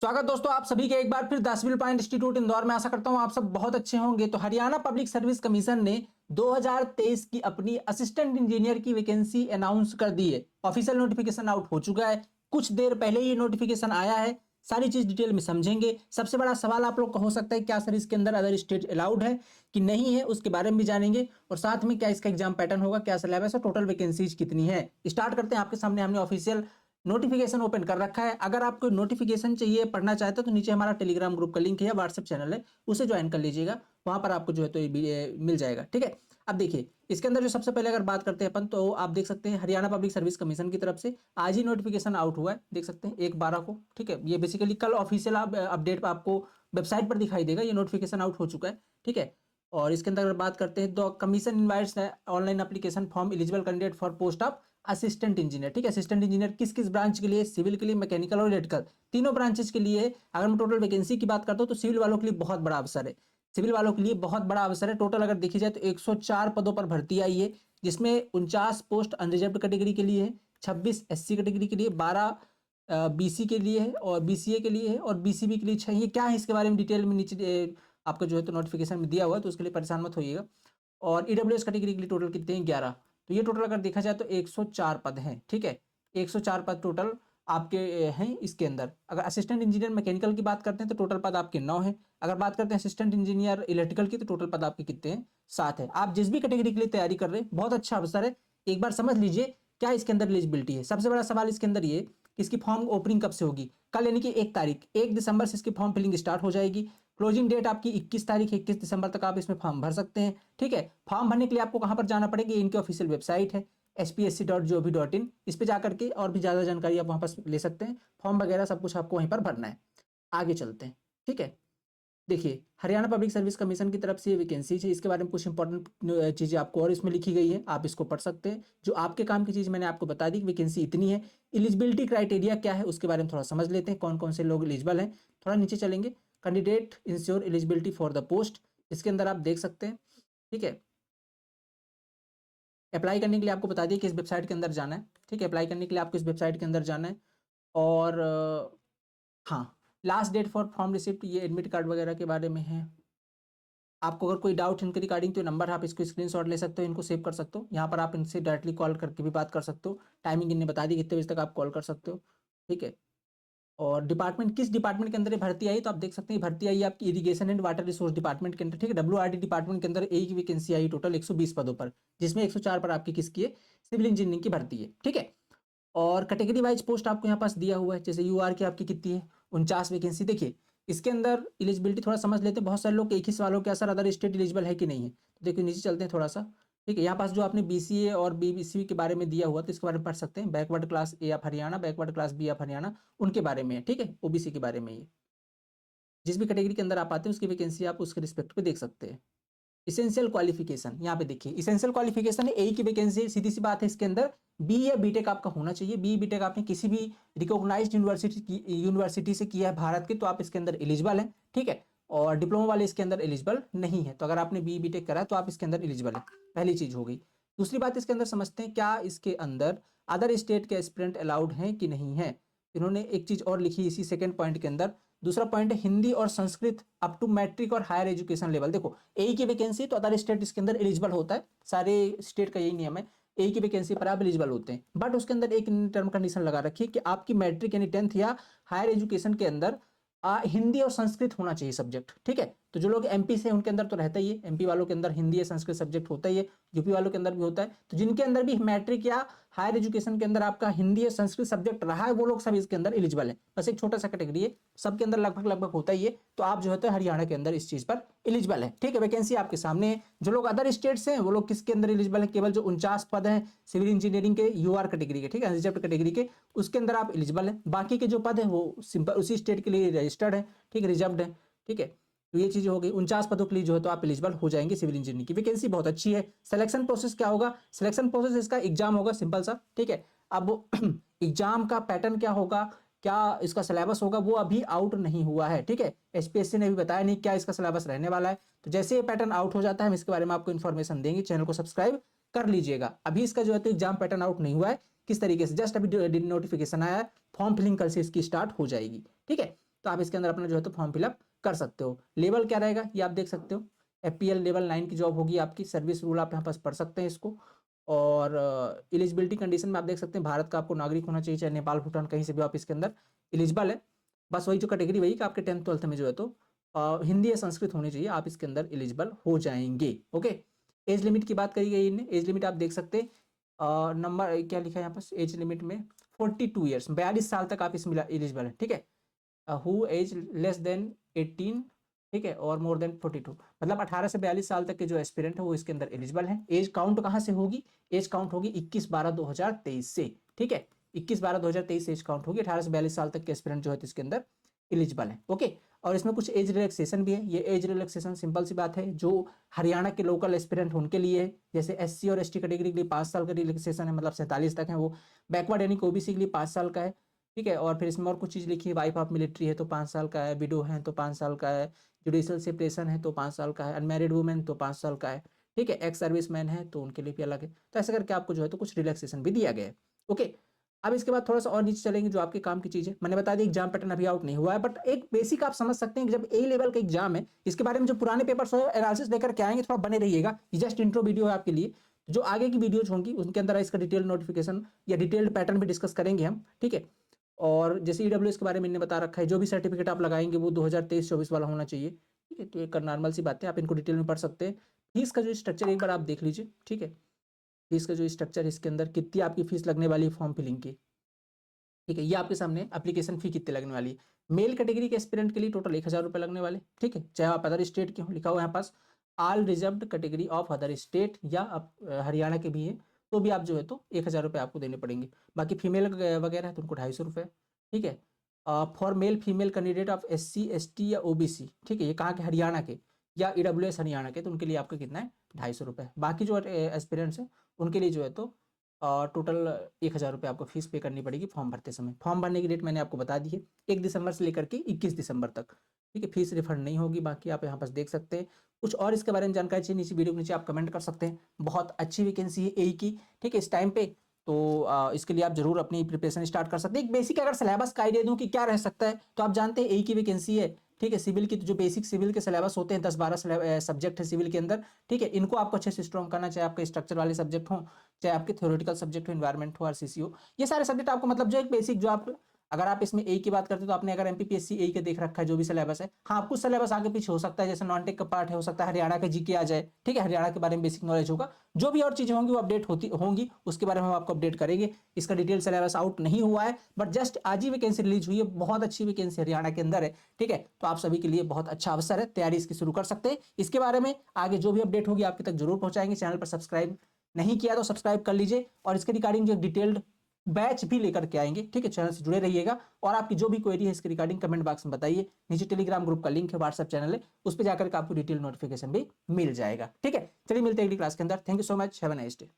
स्वागत दोस्तों आप सभी के एक बार फिर the civil point institute Indore में। आशा करता हूं आप सब बहुत अच्छे होंगे। तो हरियाणा पब्लिक सर्विस कमीशन ने 2023 की अपनी असिस्टेंट इंजीनियर की वैकेंसी अनाउंस कर दी है। ऑफिशियल नोटिफिकेशन आउट हो चुका है, कुछ देर पहले ये नोटिफिकेशन आया है। सारी चीज डिटेल में समझेंगे। सबसे बड़ा सवाल आप लोग का हो सकता है क्या सर इसके अंदर अदर स्टेट अलाउड है कि नहीं है, उसके बारे में भी जानेंगे। और साथ में क्या इसका एग्जाम पैटर्न होगा, क्या सिलेबस और टोटल वैकेंसीज कितनी है। स्टार्ट करते हैं। आपके सामने हमने ऑफिशियल नोटिफिकेशन ओपन कर रखा है। अगर आपको नोटिफिकेशन चाहिए, पढ़ना चाहते हो, तो नीचे हमारा टेलीग्राम ग्रुप का लिंक है या व्हाट्सएप चैनल है, उसे ज्वाइन कर लीजिएगा। वहां पर आपको जो है तो ये मिल जाएगा। ठीक है। अब देखिए इसके अंदर जो सबसे पहले अगर बात करते हैं अपन, तो आप देख सकते हैं हरियाणा पब्लिक सर्विस कमीशन की तरफ से आज ही नोटिफिकेशन आउट हुआ है। देख सकते हैं 1/12 को। ठीक है। ये बेसिकली कल ऑफिशियल अपडेट आपको वेबसाइट पर दिखाई देगा, ये नोटिफिकेशन आउट हो चुका है। ठीक है। और इसके अंदर अगर बात करते हैं, the commission invites online application form eligible candidate for post of assistant engineer. ठीक है। असिस्टेंट इंजीनियर किस किस ब्रांच के लिए? सिविल के लिए, मैकेनिकल और इलेक्ट्रिकल, तीनों ब्रांचेस के लिए। अगर मैं टोटल वैकेंसी की बात करता हूं तो सिविल वालों के लिए बहुत बड़ा अवसर है। सिविल वालों के लिए बहुत बड़ा अवसर है। टोटल अगर देखी जाए तो 104 पदों पर भर्ती आई है, जिसमें 49 पोस्ट अनरिजर्व्ड कैटेगरी के लिए है, 26 एससी कैटेगरी के लिए, 12 बीसी के लिए है और बीसीए के लिए है और बीसीबी के लिए 6। ये क्या है इसके बारे में डिटेल में नीचे आपको जो है तो नोटिफिकेशन में दिया हुआ है, तो उसके लिए परेशान मत होइएगा। और ईडब्ल्यूएस कैटेगरी के लिए टोटल कितने हैं? 11। तो ये टोटल अगर देखा जाए तो 104 पद हैं। ठीक है। 104 पद टोटल आपके हैं इसके अंदर। अगर असिस्टेंट इंजीनियर मैकेनिकल की बात करते हैं तो टोटल पद आपके 9 हैं। अगर बात करते हैं असिस्टेंट इंजीनियर इलेक्ट्रिकल की, तो टोटल पद आपके कितने हैं? 7 है। आप जिस भी कैटेगरी के लिए तैयारी कर रहे हैं, बहुत अच्छा अवसर है। एक बार समझ लीजिए क्या इसके अंदर एलिजिबिलिटी है। सबसे बड़ा सवाल इसके अंदर ये कि इसकी फॉर्म ओपनिंग कब से होगी? कल यानी कि 1 तारीख, 1 दिसंबर से इसकी फॉर्म फिलिंग स्टार्ट हो जाएगी। क्लोजिंग डेट आपकी 21 तारीख है, 21 दिसंबर तक आप इसमें फॉर्म भर सकते हैं। ठीक है। फॉर्म भरने के लिए आपको कहां पर जाना पड़ेगा? इनकी ऑफिशियल वेबसाइट है hpsc.gov.in। इस पे जाकर के और भी ज्यादा जानकारी आप वहां पर ले सकते हैं। फॉर्म वगैरह सब कुछ आपको वहीं पर भरना है। आगे चलते हैं। ठीक है। देखिए हरियाणा पब्लिक सर्विस कमीशन की तरफ से ये वैकेंसीज है, इसके बारे में कुछ इंपॉर्टेंट चीजें आपको और इसमें लिखी गई है, आप इसको पढ़ सकते हैं। जो आपके काम की चीज मैंने आपको बता दी, वैकेंसी इतनी है। एलिजिबिलिटी क्राइटेरिया क्या है उसके बारे में थोड़ा समझ लेते हैं, कौन कौन से लोग एलिजिबल हैं। थोड़ा नीचे चलेंगे। Candidate ensure eligibility for the post, इसके अंदर आप देख सकते हैं। ठीक है। अप्लाई करने के लिए आपको बता दिए कि इस वेबसाइट के अंदर जाना है। ठीक है। अप्लाई करने के लिए आपको इस वेबसाइट के अंदर जाना है। और हाँ, last date for form receipt, ये एडमिट कार्ड वगैरह के बारे में है। आपको अगर कोई डाउट इनके रिगार्डिंग, तो नंबर आप इसको स्क्रीनशॉट ले सकते हो, इनको सेव कर सकते हो। यहाँ पर आप इनसे डायरेक्टली कॉल करके भी बात कर सकते हो। टाइमिंग इन्हें बता दी कितने बजे तक आप कॉल कर सकते हो। ठीक है। और डिपार्टमेंट, किस डिपार्टमेंट के अंदर ये भर्ती आई, तो आप देख सकते हैं भर्ती आई है आपकी irrigation and water resource department के अंदर। ठीक है। डब्ल्यूआरडी डिपार्टमेंट के अंदर एक ही वैकेंसी आई टोटल 120 पदों पर, जिसमें 104 पर आपकी किसकी है? सिविल इंजीनियरिंग की भर्ती है। ठीक है। और कैटेगरी वाइज पोस्ट आपको यहाँ पास दिया हुआ है। जैसे यूआर की आपकी कितनी है? 49 वैकेंसी। देखिए इसके अंदर एलिजिबिलिटी थोड़ा समझ लेते हैं। बहुत सारे लोग एक ही सवालों के असर अदर स्टेट एलिजिबल है कि नहीं है, तो देखिए नीचे चलते हैं थोड़ा सा। ठीक है। यहाँ पास जो आपने बीसीए और बीबीसी के बारे में दिया हुआ, तो इसके बारे में पढ़ सकते हैं। Backward class A of Haryana, backward class B of Haryana, उनके बारे में है। ठीक है। ओबीसी के बारे में ये जिस भी कैटेगरी के अंदर आप आते हैं उसकी वैकेंसी आप उसके रिस्पेक्ट पे देख सकते हैं। इसेंशियल क्वालिफिकेशन यहाँ पे देखिए, इसेंशियल क्वालिफिकेशन है, ए की वैकेंसी, सीधी सी बात है। इसके अंदर बी या बीटेक आपका होना चाहिए। बी बीटेक आपने किसी भी रिकॉग्नाइज्ड यूनिवर्सिटी से किया है भारत के, तो आप इसके अंदर एलिजिबल हैं। ठीक है। और डिप्लोमा वाले इसके अंदर एलिजिबल नहीं है। तो अगर आपने बी बीटेक करा तो आप इसके अंदर एलिजिबल है। पहली चीज हो गई। दूसरी बात इसके अंदर समझते हैं, क्या इसके अंदर अदर स्टेट के एस्पिरेंट अलाउड हैं कि नहीं है। इन्होंने एक चीज और लिखी इसी सेकंड पॉइंट के अंदर। दूसरा पॉइंट है हिंदी और संस्कृत अप टू मैट्रिक और हायर एजुकेशन लेवल। देखो ए की वैकेंसी तो अदर स्टेट इसके अंदर एलिजिबल होता है, सारे स्टेट का यही नियम है। ए की वैकेंसी पर आप एलिजिबल होते हैं, बट उसके अंदर एक टर्म कंडीशन लगा रखी है कि आपकी मैट्रिक यानी 10th या हायर एजुकेशन के अंदर हिंदी और संस्कृत होना चाहिए सब्जेक्ट। ठीक है। तो जो लोग एमपी से उनके अंदर तो रहता ही है, एमपी वालों के अंदर हिंदी या संस्कृत सब्जेक्ट होता ही है, यूपी वालों के अंदर भी होता है। तो जिनके अंदर भी मैट्रिक या हायर एजुकेशन के अंदर आपका हिंदी या संस्कृत सब्जेक्ट रहा है, वो लोग सब इसके अंदर एलिजिबल है। बस एक छोटा सा कैटेगरी है, सबके अंदर लगभग लगभग होता ही है। तो आप जो है तो हरियाणा के अंदर इस चीज पर एलिजिबल है। ठीक है। वैकेंसी आपके सामने है। जो लोग अदर स्टेट से हैं वो लोग किसके अंदर एलिजिबल है? केवल जो 49 पद हैं सिविल इंजीनियरिंग के यूआर कैटेगरी के, ठीक है, रिजर्व कैटेगरी के, उसके अंदर आप एलिजिबल है। बाकी के जो पद है वो सिंपल उसी स्टेट के लिए रजिस्टर्ड है। ठीक है। रिजर्व्ड है। ठीक है। तो ये चीज हो गई। 49 पदों के लिए जो है तो आप एलिजिबल हो जाएंगे। सिविल इंजीनियरिंग की वैकेंसी बहुत अच्छी है। सिलेक्शन प्रोसेस क्या होगा? सिलेक्शन प्रोसेस इसका एग्जाम होगा सिंपल सा। ठीक है। अब एग्जाम का पैटर्न क्या होगा, क्या इसका सिलेबस होगा, वो अभी आउट नहीं हुआ है। ठीक है। एचपीएससी ने भी बताया नहीं क्या इसका सिलेबस रहने वाला है। तो जैसे ये पैटर्न आउट हो जाता है हम इसके बारे में आपको इन्फॉर्मेशन देंगे। चैनल को सब्सक्राइब कर लीजिएगा। अभी इसका जो है तो एग्जाम पैटर्न आउट नहीं हुआ है किस तरीके से, जस्ट अभी नोटिफिकेशन आया है। फॉर्म फिलिंग कल से इसकी स्टार्ट हो जाएगी। ठीक है। तो आप इसके अंदर अपना जो है तो फॉर्म फिलअप कर सकते हो। लेवल क्या रहेगा ये आप देख सकते हो, FPL लेवल 9 की जॉब होगी आपकी। सर्विस रूल आप यहाँ पास पढ़ सकते हैं इसको। और एलिजिबिलिटी कंडीशन में आप देख सकते हैं भारत का आपको नागरिक होना चाहिए, चाहे नेपाल भूटान कहीं से भी आप इसके अंदर एलिजिबल है। बस वही जो कैटेगरी वही कि आपके 10th 12th में जो है तो हिंदी या संस्कृत होनी चाहिए, आप इसके अंदर एलिजिबल हो जाएंगे। ओके, एज लिमिट की बात करी गई इनने। एज लिमिट आप देख सकते हैं, नंबर क्या लिखा है यहाँ पर एज लिमिट में, 42 ईयर्स, 42 साल तक आप इसमें एलिजिबल है। ठीक है, हु एज लेस देन 18, ठीक है, और मोर देन 42, मतलब 18 से 42 साल तक के जो एस्पिरेंट है वो इसके अंदर एलिजिबल है। एज काउंट कहाँ से होगी? एज काउंट होगी 21/12/2023 से। ठीक है, 21/12/2023 से एज काउंट होगी। 18 से 42 साल तक के एस्पिरेंट जो है इसके अंदर एलिजिबल है। ओके, और इसमें कुछ एज रिलैक्सेशन भी है। ये एज रिलैक्सेशन सिंपल सी बात है, जो हरियाणा के लोकल एस्पिरेंट उनके लिए है। जैसे SC और ST कैटेगरी के लिए 5 साल का रिलैक्सेशन है, मतलब 47 तक है वो। बैकवर्ड यानी कि OBC के लिए 5 साल का है। ठीक है, और फिर इसमें और कुछ चीज़ लिखी है, वाइफ ऑफ मिलिट्री है तो 5 साल का है, विडो है तो 5 साल का है, जुडिशियल सेपरेशन है तो 5 साल का है, अनमैरिड वुमेन तो 5 साल का है। ठीक है, एक्स सर्विस मैन है तो उनके लिए भी अलग है। तो ऐसे करके आपको जो है तो कुछ रिलैक्सेशन भी दिया गया है। ओके, अब इसके बाद थोड़ा सा और नीचे चलेंगे, जो आपके काम की चीज़ है। मैंने बता दी एग्जाम पैटर्न अभी आउट नहीं हुआ है, बट एक बेसिक आप समझ सकते हैं कि जब A लेवल का एग्जाम है, इसके बारे में जो पुराने पेपर्स एनालिसिस लेकर के आएंगे, थोड़ा बने रहिएगा। ये जस्ट इंट्रो वीडियो है आपके लिए। जो आगे की वीडियोज होंगी उनके अंदर इसका डिटेल नोटिफिकेशन या डिटेल्ड पैटर्न भी डिस्कस करेंगे हम। ठीक है, और जैसे EWS के बारे में इन्होंने बता रखा है, जो भी सर्टिफिकेट आप लगाएंगे वो 2023-24 वाला होना चाहिए। ठीक है, तो एक नॉर्मल सी बात है, आप इनको डिटेल में पढ़ सकते हैं। फीस का जो स्ट्रक्चर एक बार आप देख लीजिए। ठीक है, फीस का जो स्ट्रक्चर है इसके अंदर कितनी आपकी फीस लगने वाली है फॉर्म फिलिंग की। ठीक है, ये आपके सामने एप्लीकेशन फी कितनी लगने वाली है। मेल कैटेगरी के एस्पिरेंट के लिए टोटल 1000 रुपये लगने वाले। ठीक है, चाहे आप अदर स्टेट के हो, लिखा हुआ यहाँ pass all reserved category of other state, या आप हरियाणा के भी हैं तो भी आप जो है तो 1000 रुपये आपको देने पड़ेंगे। बाकी फीमेल वगैरह है तो उनको 250 रुपये। ठीक है, for male female candidate of SC ST या OBC, ठीक है, ये कहाँ के? हरियाणा के, या EWS हरियाणा के, तो उनके लिए आपका कितना है? 250 रुपये। बाकी जो एस्पिरेंट्स हैं उनके लिए जो है तो टोटल 1000 रुपये आपको फीस पे करनी पड़ेगी फॉर्म भरते समय। फॉर्म भरने की डेट मैंने आपको बता दी है, 1 दिसंबर से लेकर के 21 दिसंबर तक। ठीक है, फीस रिफंड नहीं होगी। बाकी आप यहाँ पास देख सकते हैं। कुछ और इसके बारे में जानकारी चाहिए, नीचे वीडियो के नीचे आप कमेंट कर सकते हैं। बहुत अच्छी वैकेंसी है AE की। ठीक है, इस टाइम पे तो इसके लिए आप जरूर अपनी प्रिपरेशन स्टार्ट कर सकते हैं। एक बेसिक अगर सिलेबस का आइडिया दूं कि क्या रह सकता है, तो आप जानते हैं AE की वैकेंसी है। ठीक है, सिविल की तो जो बेसिक सिविल के सिलेबस होते हैं 10-12 सब्जेक्ट है सिविल के अंदर। ठीक है, इनको आपको अच्छे से स्ट्रॉन्ग करना, चाहे आपके स्ट्रक्चर वाले सब्जेक्ट हो, चाहे आपके थ्योरेटिकल सब्जेक्ट हो, एनवायरमेंट हो, RCC हो, ये सारे सब्जेक्ट आपको, मतलब जो एक बेसिक जो आप, अगर आप इसमें AE की बात करते हो तो आपने अगर MPPSC AE के देख रखा है जो भी सिलेबस है, हाँ कुछ सिलेबस आगे पीछे हो सकता है, जैसे नॉन टेक का पार्ट है, हो सकता है हरियाणा के GK आ जाए। ठीक है, हरियाणा के बारे में बेसिक नॉलेज होगा। जो भी और चीजें होंगी वो अपडेट होती होंगी, उसके बारे में हम आपको अपडेट करेंगे। इसका डिटेल सिलेबस आउट नहीं हुआ है, बट जस्ट आज ही वैकेंसी रिलीज हुई है। बहुत अच्छी वैकेंसी हरियाणा के अंदर है। ठीक है, तो आप सभी के लिए बहुत अच्छा अवसर है, तैयारी इसकी शुरू कर सकते हैं। इसके बारे में आगे जो भी अपडेट होगी आपके तक जरूर पहुंचाएंगे। चैनल पर सब्सक्राइब नहीं किया तो सब्सक्राइब कर लीजिए, और इसके रिगार्डिंग जो डिटेल्ड बैच भी लेकर के आएंगे। ठीक है, चैनल से जुड़े रहिएगा, और आपकी जो भी क्वेरी है इसके रिगार्डिंग कमेंट बॉक्स में बताइए। नीचे टेलीग्राम ग्रुप का लिंक है, व्हाट्सएप चैनल है, उस पर जाकर के आपको डिटेल नोटिफिकेशन भी मिल जाएगा। ठीक है, चलिए मिलते हैं अगली क्लास के अंदर। Thank you so much, have a nice day.